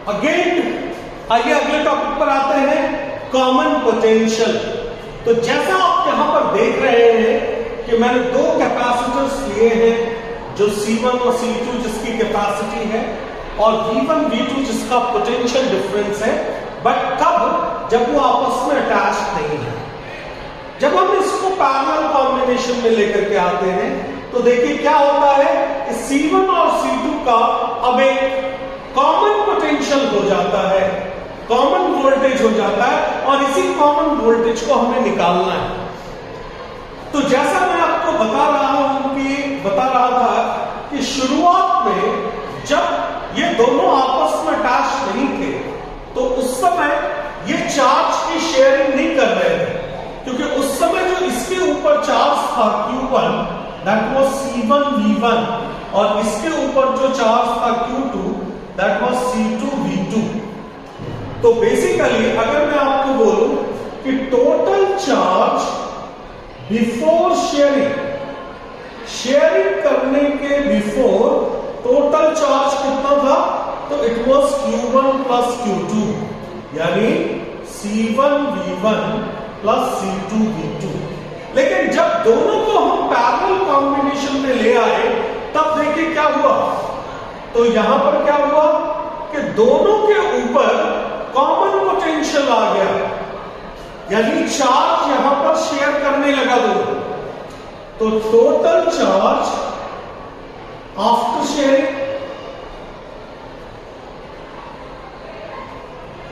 Again आइए अगले topic पर आते हैं, कॉमन पोटेंशियल। तो जैसा आप यहां पर देख रहे हैं कि मैंने दो कैपेसिटर्स लिए हैं, जो C1 और C2 जिसकी कैपेसिटी है, और V1 V2 जिसका पोटेंशियल डिफरेंस है। बट कब? जब वो आपस में अटैच नहीं है। जब हम इसको पैरेलल कॉम्बिनेशन में लेकर के आते हैं तो देखिए क्या होता है कि C1 और C2 का अब एक कॉमन पोटेंशियल हो जाता है, कॉमन वोल्टेज हो जाता है, और इसी कॉमन वोल्टेज को हमें निकालना है। तो जैसा मैं आपको बता रहा था कि शुरुआत में जब ये दोनों आपस में अटैच नहीं थे तो उस समय ये चार्ज की शेयरिंग नहीं कर रहे थे, क्योंकि उस समय जो इसके ऊपर चार्ज था Q1 that was C1 V1, और इसके ऊपर जो चार्ज था Q2 that was C2 V2। तो बेसिकली अगर मैं आपको बोलूं कि टोटल चार्ज बिफोर शेयरिंग करने के बिफोर टोटल चार्ज कितना था? तो it was Q1 plus Q2, यानी C1 V1 plus C2 V2। लेकिन जब दोनों को हम पैरेलल कॉम्बिनेशन में ले आए तब देखिए क्या हुआ। तो यहां पर क्या हुआ कि दोनों के ऊपर कॉमन पोटेंशियल आ गया, यानी चार्ज यहां पर शेयर करने लगा दोनों। तो टोटल चार्ज आफ्टर शेयरिंग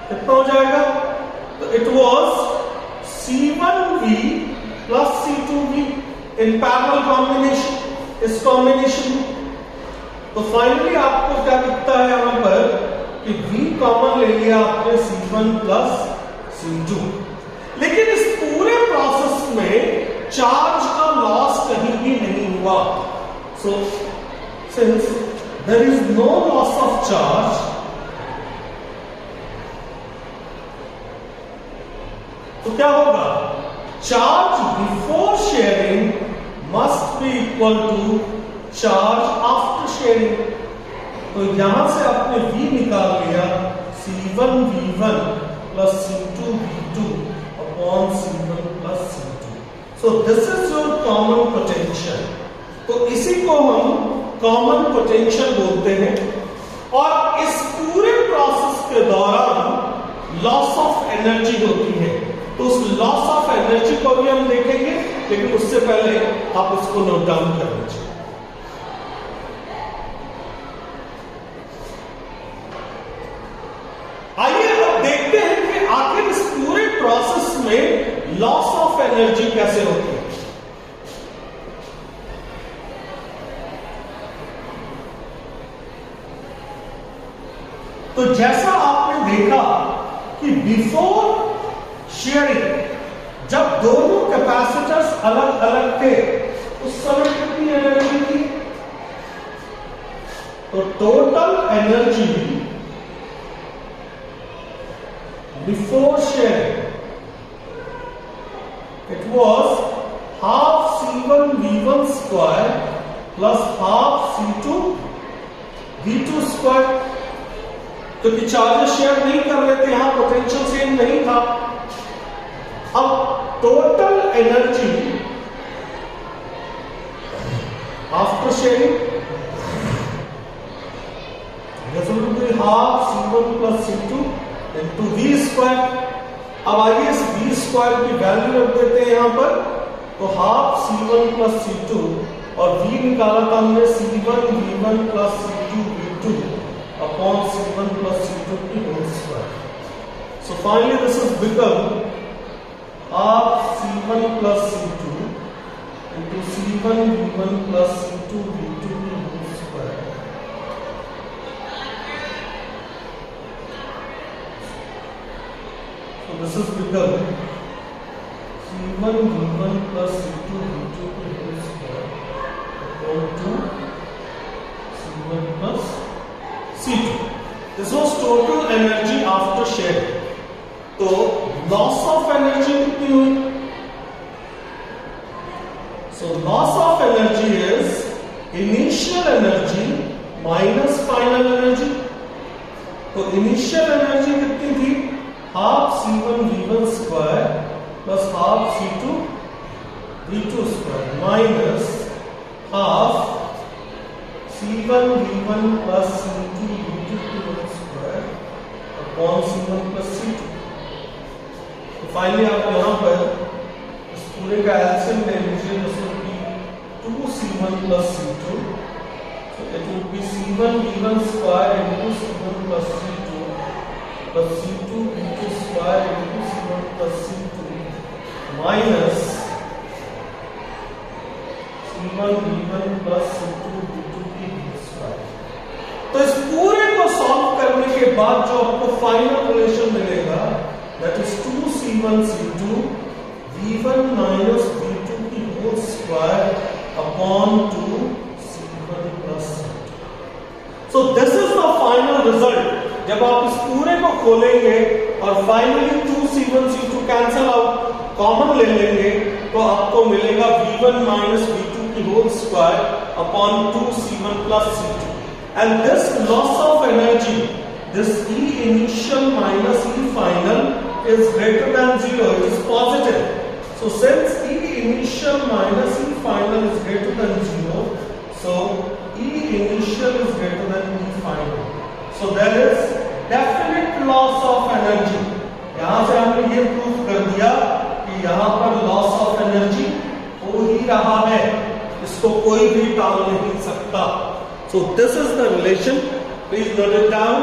कितना हो जाएगा? तो it was C1V plus C2V in parallel combination, इस कॉम्बिनेशन में। तो फाइनली आपको क्या दिखता है यहां पर कि V कॉमन ले लिया आपने C1 प्लस C2। लेकिन इस पूरे प्रोसेस में चार्ज का लॉस कहीं भी नहीं हुआ। So since there is no loss of charge, तो क्या होगा? Charge before sharing must be equal to charge after sharing. तो यहां से आपने V निकाल लिया C1 V1 plus C2 V2 upon C1 plus C2। So this is your common potential. तो इसी को हम कॉमन पोटेंशियल बोलते हैं। और इस पूरे प्रोसेस के दौरान लॉस ऑफ एनर्जी होती है। तो उस लॉस ऑफ एनर्जी को भी हम देखेंगे, लेकिन उससे पहले आप इसको नोट डाउन कर लीजिए। आइए अब देखते हैं कि आखिर इस पूरे प्रोसेस में लॉस ऑफ एनर्जी कैसे होती है। तो जैसा आपने देखा कि बिफोर शेयरिंग जब दोनों कैपेसिटर्स अलग अलग थे उस समय कितनी एनर्जी थी? तो total energy before sharing it was half C1 V1 square plus half C2 V2 square. क्योंकि चार्जेस शेयर नहीं कर रहे थे, यहां पोटेंशियल सेम नहीं था। अब total energy after sharing half C1 plus C2 into V square. अब आइए इस V स्क्वायर की वैल्यू रख देते हैं यहां पर। तो हाफ C1 प्लस C2 और V निकाला था हमने C1 V1 plus C2 V2 upon C1 plus C2 की whole square. So finally this is become half C1 plus C2 into C1 V1 plus C2 V2 की whole square. So this is become C1 V1 plus C2 V2 की whole square upon 2 C1 plus C2। This was total energy after sharing। तो loss of energy कितनी हुई? So loss of energy is initial energy minus final energy। तो initial energy कितनी थी, half C1 V1 square plus half C2 V2 square minus half C1 V1 plus C2 V2 square upon C1 plus C2। तो finally आप यहां पर इस पूरे का एलसीएम ले लीजिए, this will be 2C1 plus C2, so it will be C1 V1 square into C1 plus C2 plus C2 V2 square into C1 plus C2 minus C1 V1 plus C2 V2 की square। तो इस पूरे को solve करने के बाद जो आपको फाइनल रिलेशन मिलेगा that is 2C1 C2 V1 minus V2 की whole square upon 2 C1 plus C2। So this is the final result। जब आप इस पूरे को खोलेंगे और finally 2 C1 C2 cancel out common ले लेंगे तो आपको मिलेगा V1 minus V2 की whole square upon 2 C1 plus C2। And this loss of energy, this E initial minus E final is greater than 0, it is positive। So since E initial minus E final is greater than 0, so E initial is greater than E final, so there is definite loss of energy। यहां से हमने ये proof कर दिया कि यहां पर loss of energy हो ही रहा है, इसको कोई भी टाल नहीं सकता। So this is the relation, please note it down।